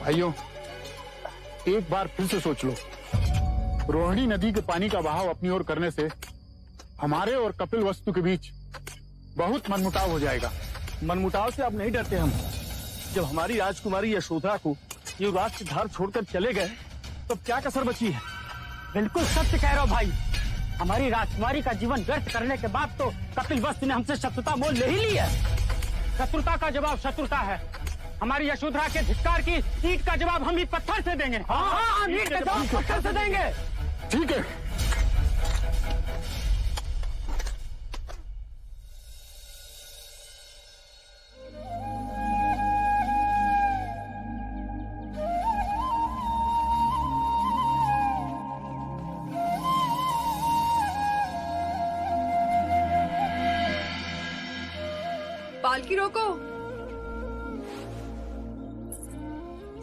भाइयों, एक बार फिर से सोच लो, रोहिणी नदी के पानी का बहाव अपनी ओर करने से हमारे और कपिल वस्तु के बीच बहुत मनमुटाव हो जाएगा। मनमुटाव से अब नहीं डरते हम। जब हमारी राजकुमारी यशोधरा को युवराज सिद्धार्थ छोड़कर चले गए तो क्या कसर बची है? बिल्कुल सत्य कह रहे हो भाई। हमारी राजकुमारी का जीवन व्यर्थ करने के बाद तो कपिल वस्तु ने हमसे शत्रुता मोल ले ही ली है। शत्रुता का जवाब शत्रुता है। हमारी यशोधरा के धिक्कार की ईंट का जवाब हम ही पत्थर से देंगे। हाँ, ईंट का जवाब पत्थर से देंगे। ठीक है। पालकी रोको।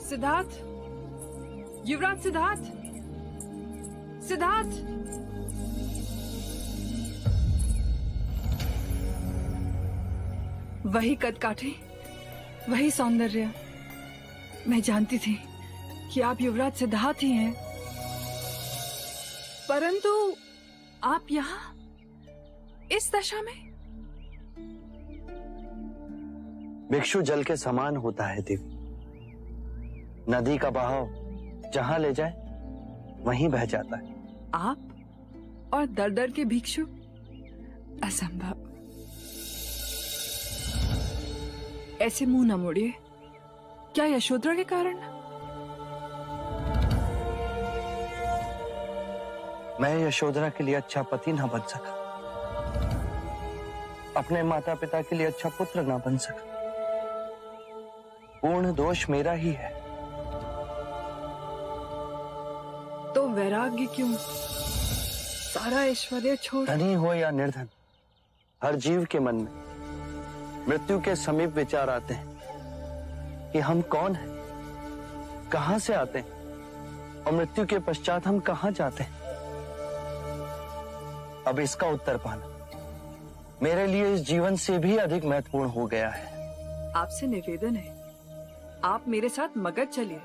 सिद्धार्थ, युवराज सिद्धार्थ, सिद्धार्थ। वही कद काठे, वही सौंदर्य। मैं जानती थी कि आप युवराज सिद्धार्थ ही हैं, परंतु आप यहाँ इस दशा में? भिक्षु जल के समान होता है देवी। नदी का बहाव जहां ले जाए वहीं बह जाता है। आप और दर दर के भिक्षु? असंभव। ऐसे मुंह न मोड़िए। क्या यशोधरा के कारण? मैं यशोधरा के लिए अच्छा पति ना बन सका, अपने माता पिता के लिए अच्छा पुत्र ना बन सका। पूर्ण दोष मेरा ही है। तो वैराग्य क्यों? सारा ऐश्वर्य छोड़। धनी हो या निर्धन, हर जीव के मन में मृत्यु के समीप विचार आते हैं कि हम कौन हैं, कहां से आते हैं और मृत्यु के पश्चात हम कहां जाते हैं। अब इसका उत्तर पाना मेरे लिए इस जीवन से भी अधिक महत्वपूर्ण हो गया है। आपसे निवेदन है, आप मेरे साथ मगध चलिए।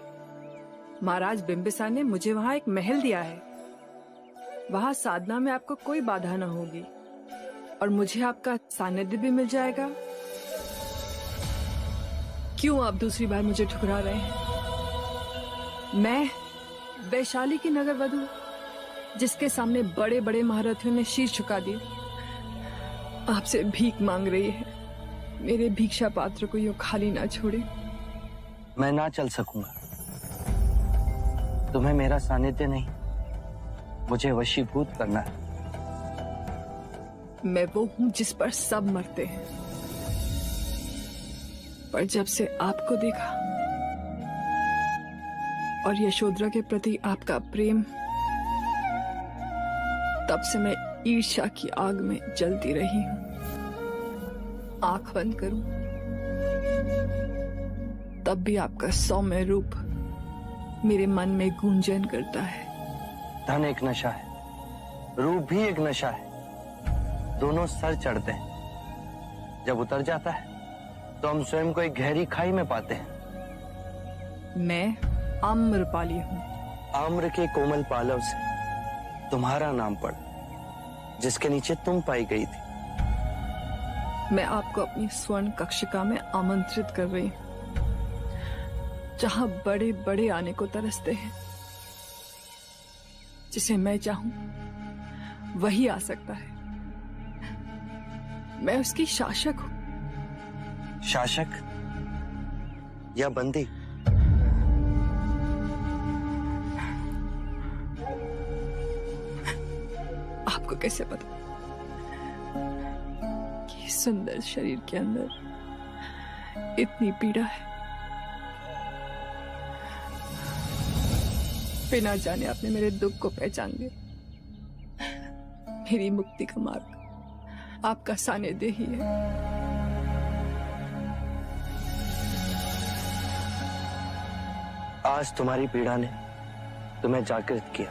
महाराज बिंबिसार ने मुझे वहां एक महल दिया है। वहां साधना में आपको कोई बाधा न होगी और मुझे आपका सानिध्य भी मिल जाएगा। क्यों आप दूसरी बार मुझे ठुकरा रहे हैं? मैं वैशाली की नगर वधू, जिसके सामने बड़े बड़े महारथियों ने शीश झुका दिए, आपसे भीख मांग रही है। मेरे भिक्षा पात्र को यूं खाली ना छोड़े। मैं ना चल सकूंगा। तुम्हें मेरा सानिध्य नहीं, मुझे वशीभूत करना है। मैं वो हूं जिस पर सब मरते हैं, पर जब से आपको देखा और यशोधरा के प्रति आपका प्रेम, तब से मैं ईर्ष्या की आग में जलती रही हूं। आंख बंद करूं तब भी आपका सौम्य रूप मेरे मन में गूंजन करता है। धन एक नशा है, रूप भी एक नशा है। दोनों सर चढ़ते हैं, जब उतर जाता है तो हम स्वयं को एक गहरी खाई में पाते हैं। मैं आम्रपाली हूँ। आम्र के कोमल पालव से तुम्हारा नाम पड़ा, जिसके नीचे तुम पाई गई थी। मैं आपको अपनी स्वर्ण कक्षिका में आमंत्रित कर रही हूँ, जहां बड़े बड़े आने को तरसते हैं। जिसे मैं चाहूं वही आ सकता है। मैं उसकी शासक हूं। शासक या बंदी? आपको कैसे पता कि इस सुंदर शरीर के अंदर इतनी पीड़ा है? बिना जाने आपने मेरे दुख को पहचान लिया। मेरी मुक्ति का मार्ग आपका सानिध्य ही है। आज तुम्हारी पीड़ा ने तुम्हें जागृत किया।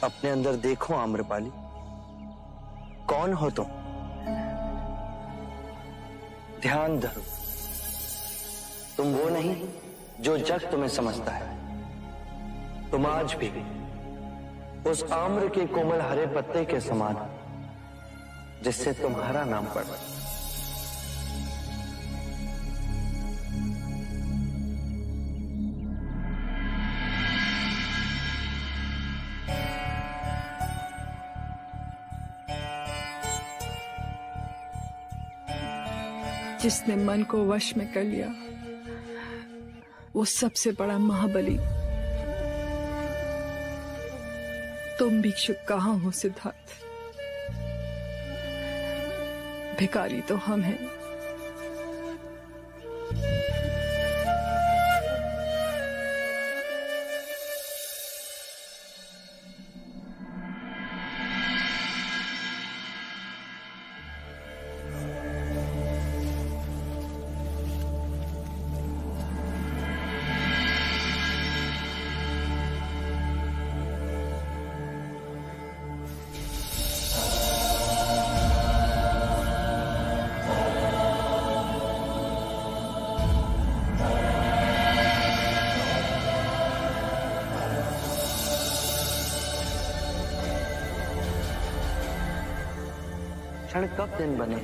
अपने अंदर देखो आम्रपाली, कौन हो तुम? ध्यान धरो, तुम वो नहीं जो जग तुम्हें समझता है। तुम आज भी उस आम्र के कोमल हरे पत्ते के समान जिससे तुम्हारा नाम पड़ा। जिसने मन को वश में कर लिया वो सबसे बड़ा महाबली। तुम भिक्षुक कहाँ हो सिद्धार्थ? भिखारी तो हम हैं। क्षण कब दिन बने,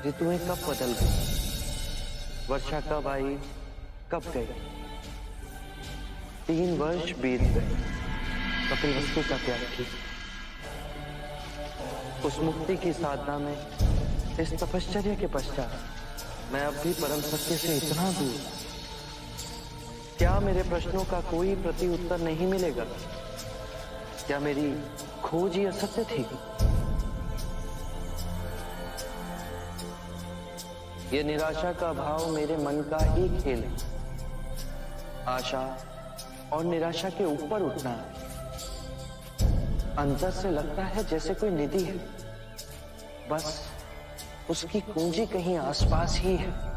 ऋतुएं कब बदल गई, वर्षा कब आई कब गई। 3 वर्ष बीत गए कपिलवस्तु का त्याग की। उस मुक्ति की साधना में, इस तपश्चर्या के पश्चात मैं अब भी परम सत्य से इतना दूर। क्या मेरे प्रश्नों का कोई प्रति उत्तर नहीं मिलेगा? क्या मेरी खोज ही असत्य थी? ये निराशा का भाव मेरे मन का ही खेल है। आशा और निराशा के ऊपर उठना अंदर से लगता है जैसे कोई निधि है, बस उसकी कुंजी कहीं आसपास ही है।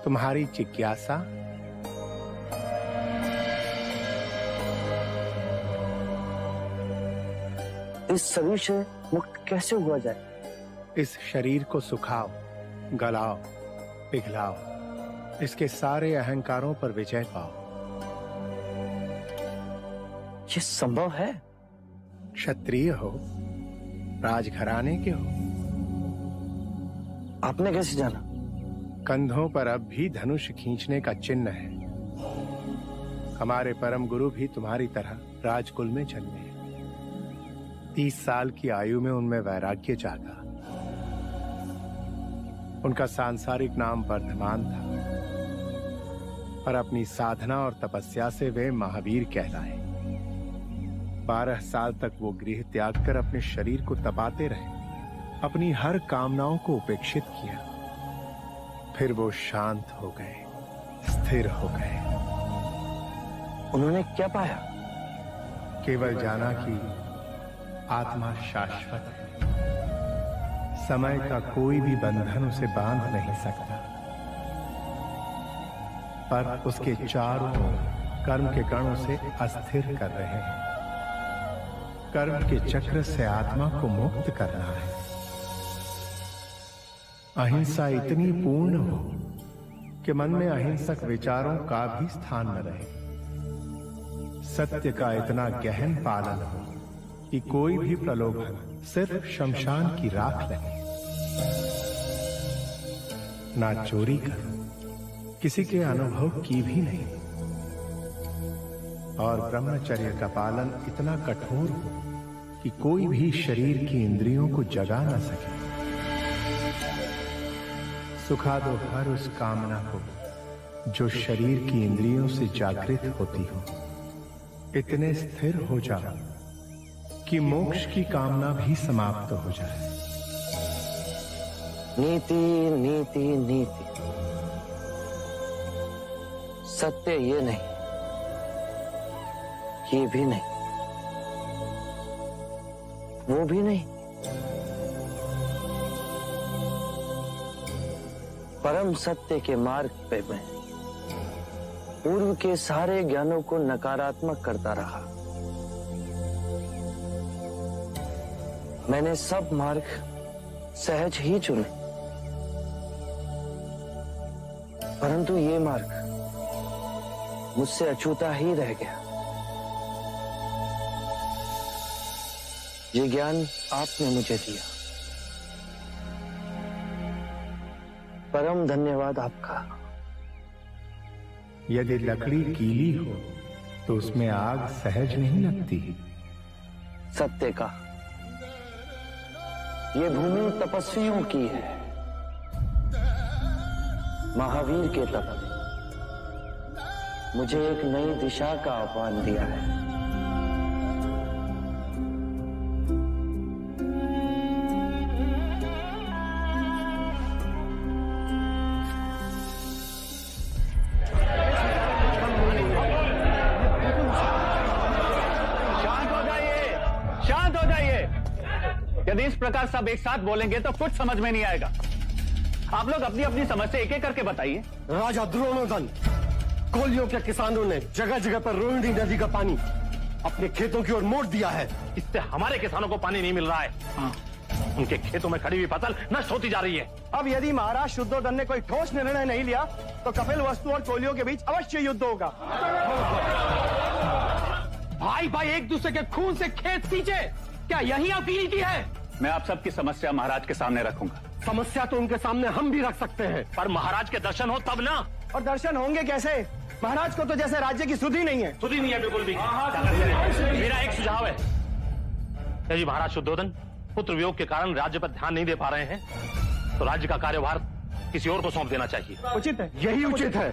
तुम्हारी जिज्ञासा इस शरीर से मुक्त कैसे हुआ जाए? इस शरीर को सुखाओ, गलाओ, पिघलाओ, इसके सारे अहंकारों पर विजय पाओ। ये संभव है? क्षत्रिय हो, राजघराने के हो। आपने कैसे जाना? कंधों पर अब भी धनुष खींचने का चिन्ह है। हमारे परम गुरु भी तुम्हारी तरह राजकुल में जन्मे हैं। 30 साल की आयु में उनमें वैराग्य जागा। उनका सांसारिक नाम वर्धमान था, पर अपनी साधना और तपस्या से वे महावीर कहलाए। 12 साल तक वो गृह त्याग कर अपने शरीर को तपाते रहे, अपनी हर कामनाओं को उपेक्षित किया। फिर वो शांत हो गए, स्थिर हो गए। उन्होंने क्या पाया? केवल जाना कि आत्मा शाश्वत है। समय का कोई भी बंधन उसे बांध नहीं सकता, पर उसके चारों ओर कर्म के कण उसे अस्थिर कर रहे हैं। कर्म के चक्र से आत्मा को मुक्त करना है। अहिंसा इतनी पूर्ण हो कि मन में अहिंसक विचारों का भी स्थान न रहे। सत्य का इतना गहन पालन हो कि कोई भी प्रलोभन सिर्फ शमशान की राख लगे। ना चोरी कर, किसी के अनुभव की भी नहीं, और ब्रह्मचर्य का पालन इतना कठोर हो कि कोई भी शरीर की इंद्रियों को जगा न सके। सुखा दो हर उस कामना को जो शरीर की इंद्रियों से जागृत होती हो। इतने स्थिर हो जाओ कि मोक्ष की कामना भी समाप्त हो जाए। नीति नीति नीति। सत्य ये नहीं, ये भी नहीं, वो भी नहीं, परम सत्य के मार्ग पे मैं पूर्व के सारे ज्ञानों को नकारात्मक करता रहा। मैंने सब मार्ग सहज ही चुने, परंतु ये मार्ग मुझसे अछूता ही रह गया। ये ज्ञान आपने मुझे दिया, परम धन्यवाद आपका। यदि लकड़ी गीली हो तो उसमें आग सहज नहीं लगती। सत्य का ये भूमि तपस्वियों की है। महावीर के तप ने मुझे एक नई दिशा का आह्वान दिया है। शांत हो जाइए। यदि इस प्रकार सब एक साथ बोलेंगे तो कुछ समझ में नहीं आएगा। आप लोग अपनी अपनी समस्या एक एक करके बताइए। राजा द्रोणोदन, कोलियों के किसानों ने जगह जगह पर रोहिणी नदी का पानी अपने खेतों की ओर मोड़ दिया है। इससे हमारे किसानों को पानी नहीं मिल रहा है। उनके खेतों में खड़ी हुई फसल नष्ट होती जा रही है। अब यदि महाराज शुद्धोधन ने कोई ठोस निर्णय नहीं लिया तो कपिल वस्तु और कोलियों के बीच अवश्य युद्ध होगा। भाई भाई एक दूसरे के खून से खेत सींचे, क्या यही आपकी नीति है? मैं आप सबकी समस्या महाराज के सामने रखूंगा। समस्या तो उनके सामने हम भी रख सकते हैं, पर महाराज के दर्शन हो तब ना। और दर्शन होंगे कैसे? महाराज को तो जैसे राज्य की सुधि नहीं है। सुधी नहीं है बिल्कुल भी। मेरा एक सुझाव है, यदि महाराज शुद्धोधन पुत्र वियोग के कारण राज्य पर ध्यान नहीं दे पा रहे हैं तो राज्य का कार्यभार किसी और को सौंप देना चाहिए। उचित है, यही उचित है।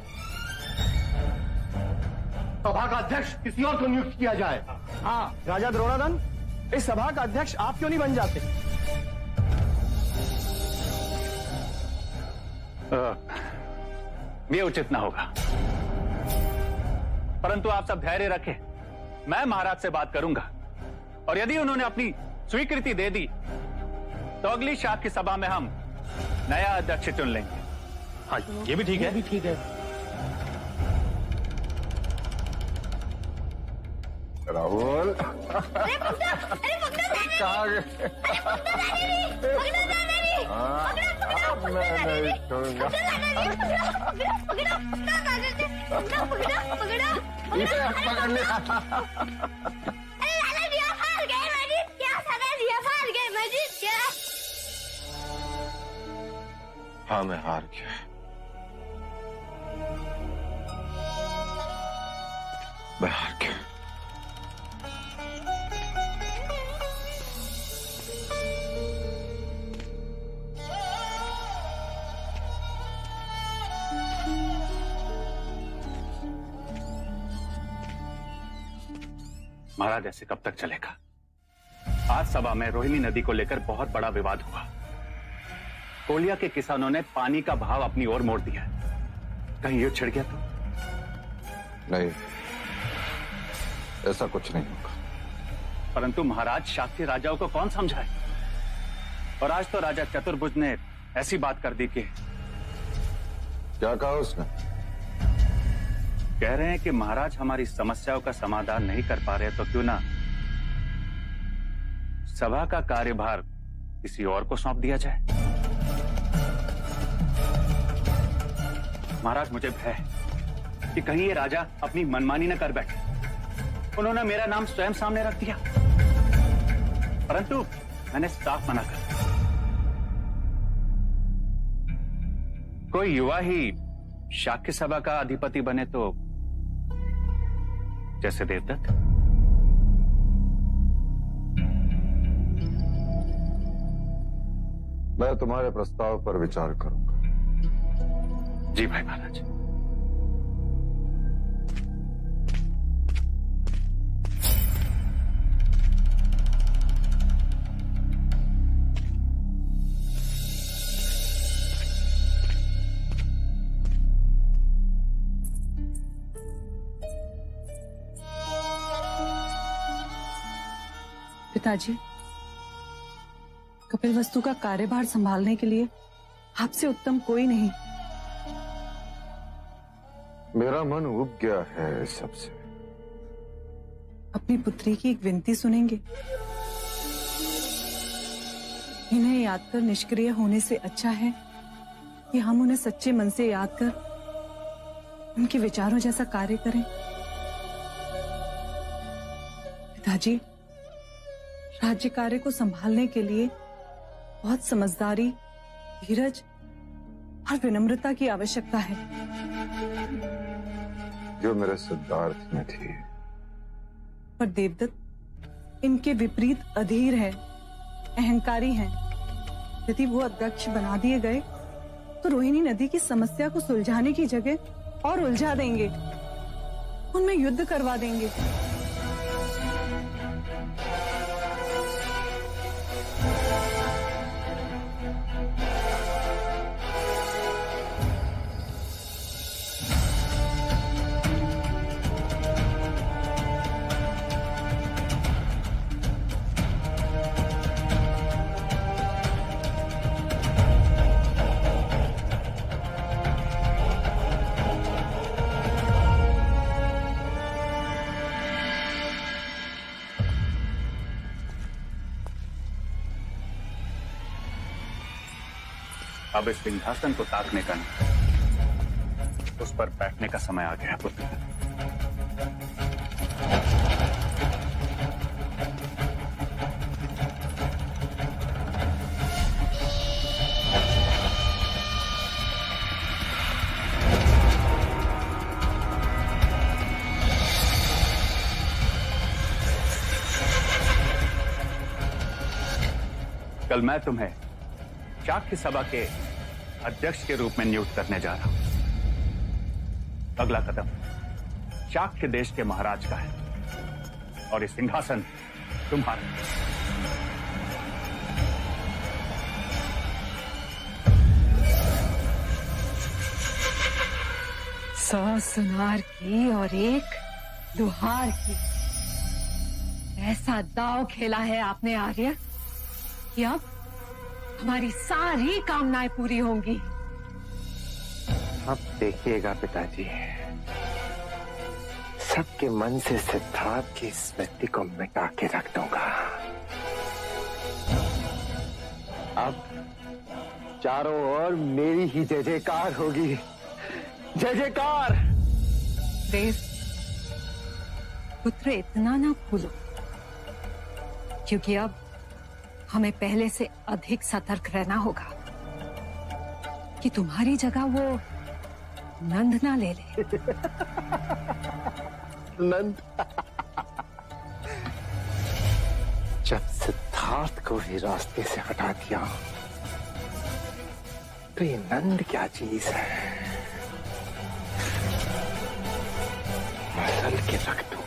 सभा का अध्यक्ष किसी और को नियुक्त किया जाए। हाँ राजा द्रोणादन, इस सभा का अध्यक्ष आप क्यों नहीं बन जाते? ये उचित ना होगा, परंतु आप सब धैर्य रखें। मैं महाराज से बात करूंगा और यदि उन्होंने अपनी स्वीकृति दे दी तो अगली शाख की सभा में हम नया अध्यक्ष चुन लेंगे। हाँ, ये भी ठीक है। ठीक है। राहुल कहाँ गए? मैं नहीं छोड़ूंगा। इसे पकड़ लिया। हाँ मैं हार गया। मैं हार गया। महाराज ऐसे कब तक चलेगा? आज सभा में रोहिणी नदी को लेकर बहुत बड़ा विवाद हुआ। कोलिया के किसानों ने पानी का भाव अपनी ओर मोड़ दिया। कहीं युद्ध छिड़ गया तो? नहीं, ऐसा कुछ नहीं होगा। परंतु महाराज शाक्य राजाओं को कौन समझाए? और आज तो राजा चतुर्भुज ने ऐसी बात कर दी कि क्या कहा उसने? कह रहे हैं कि महाराज हमारी समस्याओं का समाधान नहीं कर पा रहे तो क्यों ना सभा का कार्यभार किसी और को सौंप दिया जाए। महाराज मुझे भय है कि कहीं ये राजा अपनी मनमानी न कर बैठे। उन्होंने मेरा नाम स्वयं सामने रख दिया, परंतु मैंने साफ मना कर दिया। कोई युवा ही शाक्य सभा का अधिपति बने तो जैसे देवदत्त। मैं तुम्हारे प्रस्ताव पर विचार करूंगा। जी भाई महाराज। पिताजी, कपिल वस्तु का कार्यभार संभालने के लिए आपसे उत्तम कोई नहीं। मेरा मन उब गया है इस सबसे। अपनी पुत्री की एक विनती सुनेंगे? इन्हें याद कर निष्क्रिय होने से अच्छा है कि हम उन्हें सच्चे मन से याद कर उनके विचारों जैसा कार्य करें। पिताजी, राज्य कार्य को संभालने के लिए बहुत समझदारी, धीरज और विनम्रता की आवश्यकता है, जो मेरे सिद्धार्थ में थी। पर देवदत्त इनके विपरीत अधीर है, अहंकारी हैं। यदि वो अध्यक्ष बना दिए गए तो रोहिणी नदी की समस्या को सुलझाने की जगह और उलझा देंगे, उनमें युद्ध करवा देंगे। अब इस सिंहासन को ताकने का नहीं, उस पर बैठने का समय आ गया पुत्र। कल मैं तुम्हें चाक्य सभा के अध्यक्ष के रूप में नियुक्त करने जा रहा हूं। अगला कदम चाक्य देश के महाराज का है और ये सिंहासन तुम्हारा। सौ सुनार की और एक लुहार की, ऐसा दांव खेला है आपने आर्य कि अब हमारी सारी कामनाएं पूरी होंगी। अब देखिएगा पिताजी, सबके मन से सिद्धार्थ की स्मृति को मिटा के रख दूंगा। अब चारों ओर मेरी ही जय जयकार होगी। जय जयकार। देव पुत्र, इतना ना भूलो, क्योंकि अब हमें पहले से अधिक सतर्क रहना होगा कि तुम्हारी जगह वो नंद ना ले ले। नंद? जब सिद्धार्थ को भी रास्ते से हटा दिया तो ये नंद क्या चीज है? मसल के रख दूंगा।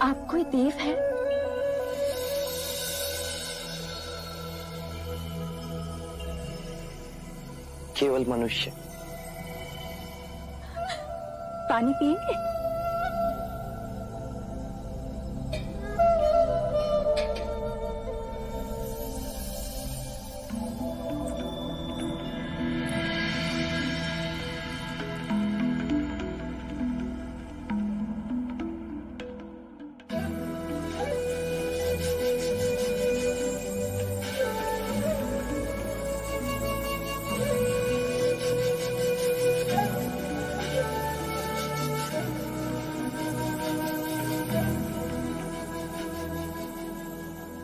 आप कोई देव है? केवल मनुष्य। पानी पिएंगे?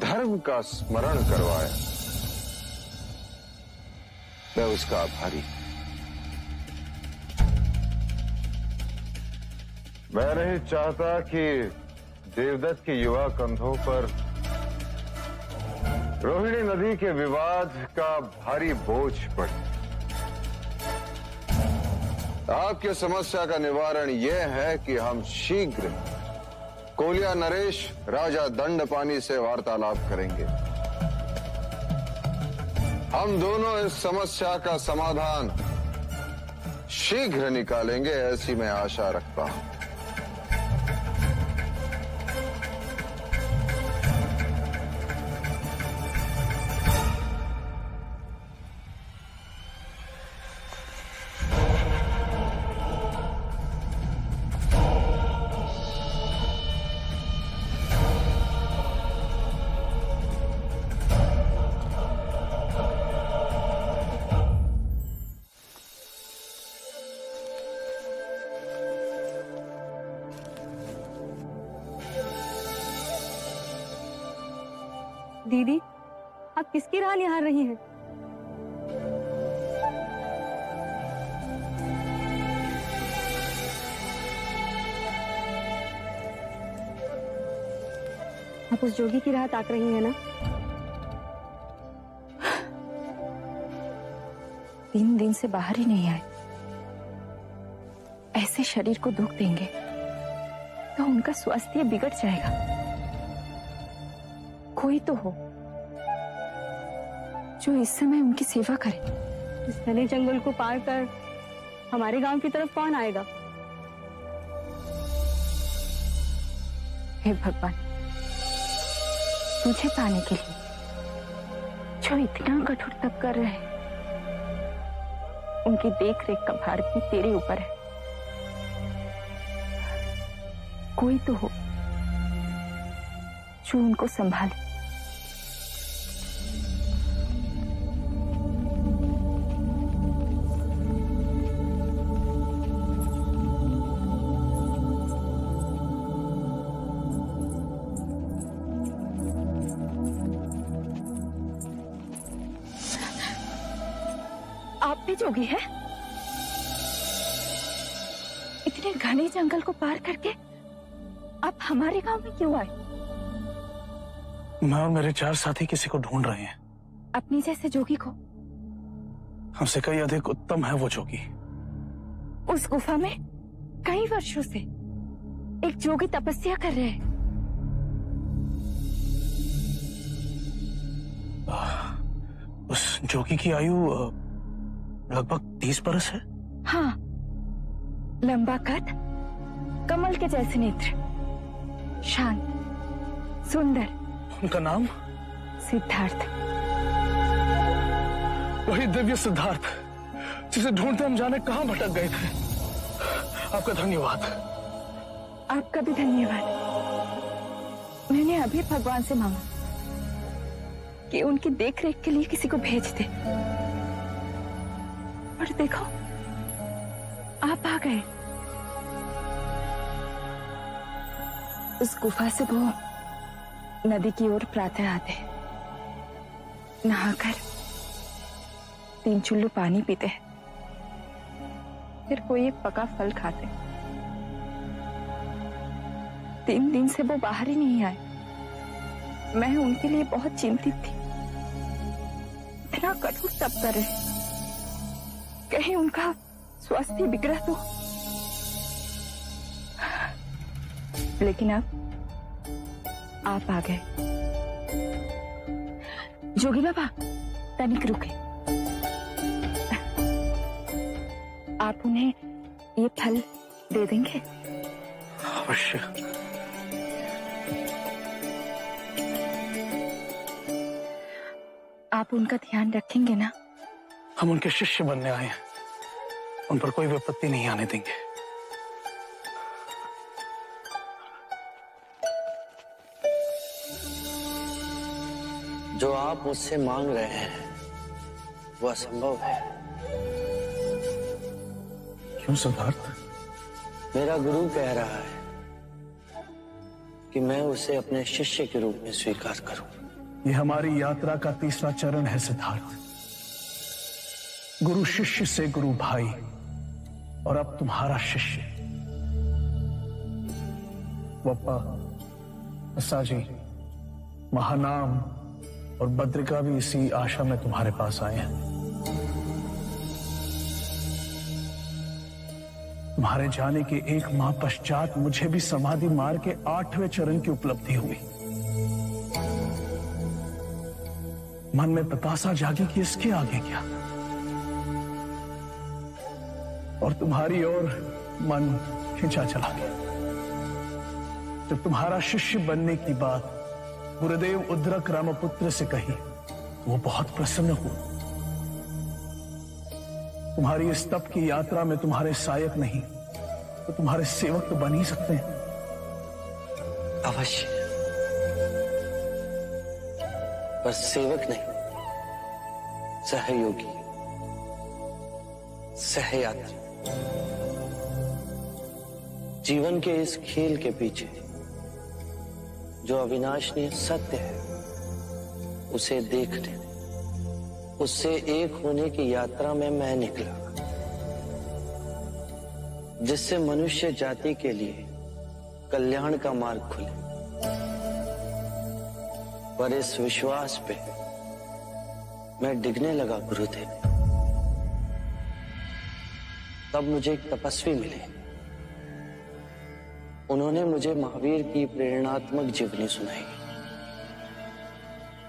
धर्म का स्मरण करवाया, मैं उसका आभारी। मैं नहीं चाहता कि देवदत्त के युवा कंधों पर रोहिणी नदी के विवाद का भारी बोझ पड़े। आपकी समस्या का निवारण यह है कि हम शीघ्र कोलिया नरेश राजा दंडपानी से वार्तालाप करेंगे। हम दोनों इस समस्या का समाधान शीघ्र निकालेंगे, ऐसी मैं आशा रखता हूं। दीदी, आप किसकी राह निहार रही हैं? आप उस जोगी की राह ताक रही हैं ना? 3 दिन से बाहर ही नहीं आए। ऐसे शरीर को दुख देंगे तो उनका स्वास्थ्य बिगड़ जाएगा। कोई तो हो जो इस समय उनकी सेवा करे। इस घने जंगल को पार कर हमारे गांव की तरफ कौन आएगा? हे भगवान, तुझे पाने के लिए जो इतना कठोर तप कर रहे हैं, उनकी देख रेख का भार भी तेरे ऊपर है। कोई तो हो जो उनको संभाले। आप भी जोगी है? इतने घने जंगल को पार करके आप हमारे गांव में क्यों आए? मैं और मेरे 4 साथी किसी को ढूंढ रहे हैं। अपनी जैसे जोगी को? हमसे कई अधिक उत्तम है वो जोगी। उस गुफा में कई वर्षों से एक जोगी तपस्या कर रहे हैं। उस जोगी की आयु लगभग 30 बरस है। हाँ, लंबा कद, कमल के जैसे नेत्र, शांत, सुंदर। उनका नाम? सिद्धार्थ। वही दिव्य सिद्धार्थ जिसे ढूंढते हम जाने कहां भटक गए थे। आपका धन्यवाद। आपका भी धन्यवाद। मैंने अभी भगवान से मांगा कि उनकी देखरेख के लिए किसी को भेज दे, और देखो आप आ गए। उस गुफा से वो नदी की ओर प्रातः आते, नहाकर 3 चुल्लू पानी पीते, फिर कोई एक पका फल खाते। 3 दिन से वो बाहर ही नहीं आए। मैं उनके लिए बहुत चिंतित थी। इतना कठोर तप कर रहे, कहीं उनका स्वास्थ्य बिगड़ा तो। लेकिन अब आप आ गए। जोगी बाबा, तनिक रुके। आप उन्हें ये फल दे देंगे? अवश्य। आप उनका ध्यान रखेंगे ना? हम उनके शिष्य बनने आए हैं, उन पर कोई विपत्ति नहीं आने देंगे। जो आप मुझसे मांग रहे हैं वो असंभव है। क्यों सिद्धार्थ? मेरा गुरु कह रहा है कि मैं उसे अपने शिष्य के रूप में स्वीकार करूं। ये हमारी यात्रा का तीसरा चरण है सिद्धार्थ। गुरु शिष्य से गुरु भाई, और अब तुम्हारा शिष्य। बप्पा, असाजी, महानाम और बद्रिका भी इसी आशा में तुम्हारे पास आए हैं। तुम्हारे जाने के 1 माह पश्चात मुझे भी समाधि मार्ग के 8वें चरण की उपलब्धि हुई। मन में पिपासा जागी कि इसके आगे क्या, और तुम्हारी ओर मन खिंचा चला गया। जब तुम्हारा शिष्य बनने की बात गुरुदेव उद्रक रामपुत्र से कही, वो बहुत प्रसन्न हुआ। तुम्हारी इस तप की यात्रा में तुम्हारे सहायक नहीं तो तुम्हारे सेवक तो बन ही सकते हैं। अवश्य, पर सेवक नहीं, सहयोगी, सहयात्री। जीवन के इस खेल के पीछे जो अविनाशनीय सत्य है, उसे देखने, उससे एक होने की यात्रा में मैं निकला, जिससे मनुष्य जाति के लिए कल्याण का मार्ग खुले। पर इस विश्वास पे मैं डिगने लगा गुरुदेव। तब मुझे एक तपस्वी मिले। उन्होंने मुझे महावीर की प्रेरणात्मक जीवनी सुनाई।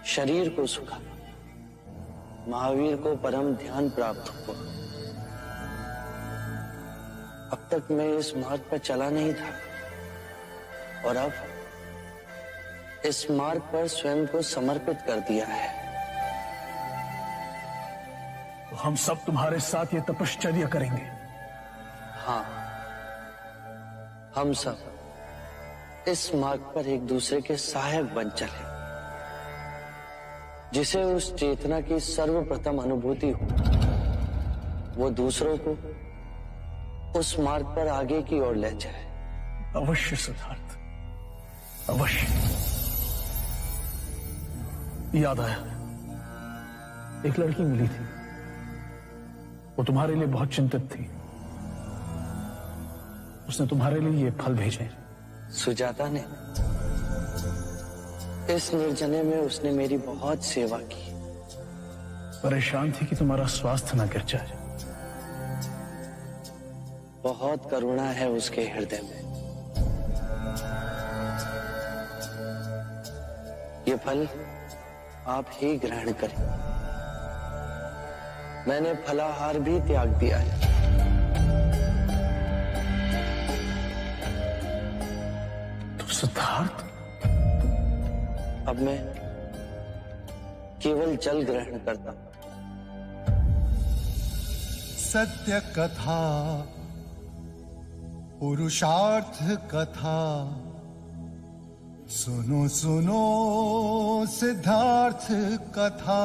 शरीर को सुखा, महावीर को परम ध्यान प्राप्त हुआ। अब तक मैं इस मार्ग पर चला नहीं था, और अब इस मार्ग पर स्वयं को समर्पित कर दिया है। तो हम सब तुम्हारे साथ ये तपश्चर्या करेंगे। हाँ, हम सब इस मार्ग पर एक दूसरे के सहायक बन चले। जिसे उस चेतना की सर्वप्रथम अनुभूति हो, वो दूसरों को उस मार्ग पर आगे की ओर ले जाए। अवश्य सिद्धार्थ, अवश्य। याद आया, एक लड़की मिली थी, वो तुम्हारे लिए बहुत चिंतित थी। उसने तुम्हारे लिए ये फल भेजे। सुजाता ने? इस निर्जने में उसने मेरी बहुत सेवा की। परेशान थी कि तुम्हारा स्वास्थ्य न गिर जाए। बहुत करुणा है उसके हृदय में। ये फल आप ही ग्रहण करें। मैंने फलाहार भी त्याग दिया है। तो सिद्धार्थ, अब मैं केवल जल ग्रहण करता हूं। सत्य कथा, पुरुषार्थ कथा, सुनो सुनो सिद्धार्थ कथा।